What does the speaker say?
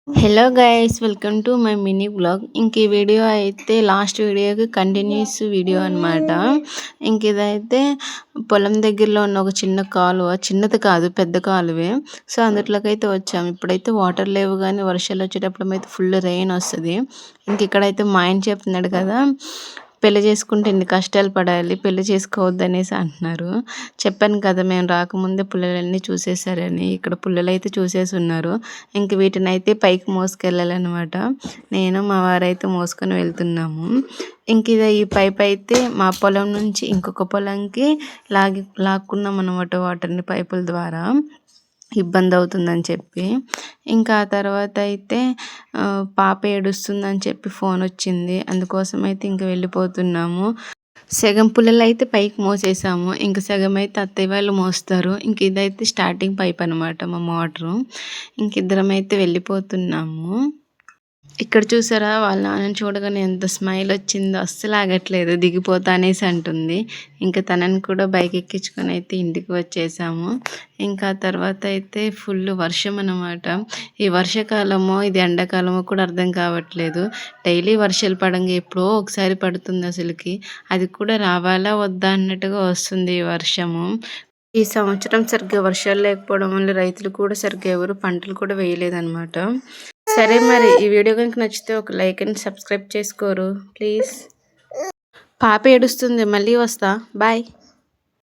Hello guys, welcome to my mini blog. ఇంక ఈ video అయితే లాస్ట్ వీడియోకి కంటిన్యూస్ వీడియో అనమాట. ఇంక ఇదైతే పొలం దగ్గరలో ఉన్న ఒక చిన్న కాలువ, చిన్నది కాదు పెద్ద కాలువే. సో అందులోకి అయితే వచ్చాము. ఇప్పుడైతే వాటర్ లేవు, కానీ వర్షాలు వచ్చేటప్పుడు అయితే ఫుల్ రెయిన్ వస్తుంది. ఇంక ఇక్కడైతే మా ఆయన చెప్తున్నాడు కదా, పెళ్లి చేసుకుంటే ఇన్ని కష్టాలు పడాలి, పెళ్లి చేసుకోవద్దు అనేసి అంటున్నారు. చెప్పాను కదా, మేము రాకముందే పుల్లలన్నీ చూసేసారని. ఇక్కడ పుల్లలు అయితే చూసేసి ఉన్నారు. ఇంక వీటిని అయితే పైకి మోసుకెళ్ళాలన్నమాట. నేను మా వారైతే మోసుకొని వెళ్తున్నాము. ఇంక ఇది ఈ పైప్ అయితే మా పొలం నుంచి ఇంకొక పొలంకి లాక్కున్నాం అనమాట, వాటర్ని పైపుల ద్వారా. ఇబ్బంది అవుతుందని చెప్పి. ఇంకా ఆ తర్వాత అయితే పాప ఏడుస్తుందని చెప్పి ఫోన్ వచ్చింది. అందుకోసం అయితే ఇంక వెళ్ళిపోతున్నాము. సగం పుల్లలు అయితే పైకి మోసేసాము. ఇంక సగం అయితే అత్తయ్య వాళ్ళు మోస్తారు. ఇంక ఇదైతే స్టార్టింగ్ పైప్ అనమాట, మా మోటరు. ఇంక ఇద్దరం అయితే వెళ్ళిపోతున్నాము. ఇక్కడ చూసారా, వాళ్ళ నాన్నని చూడగానే ఎంత స్మైల్ వచ్చిందో, అస్సలు ఆగట్లేదు, దిగిపోతా అనేసి అంటుంది. ఇంకా తనని కూడా బైక్ ఎక్కించుకొని అయితే ఇంటికి వచ్చేసాము. ఇంకా తర్వాత అయితే ఫుల్ వర్షం అనమాట. ఈ వర్షాకాలమో ఇది ఎండాకాలమో కూడా అర్థం కావట్లేదు. డైలీ వర్షాలు పడంగా ఎప్పుడో ఒకసారి పడుతుంది అసలుకి. అది కూడా రావాలా వద్దా అన్నట్టుగా వస్తుంది ఈ వర్షము. ఈ సంవత్సరం సరిగ్గా వర్షాలు లేకపోవడం వల్ల రైతులు కూడా సరిగ్గా ఎవరు పంటలు కూడా వేయలేదన్నమాట. సరే మరి, ఈ వీడియో కనుక నచ్చితే ఒక లైక్ అండ్ సబ్స్క్రైబ్ చేసుకోరు ప్లీజ్. పాప ఏడుస్తుంది, మళ్ళీ వస్తా, బాయ్.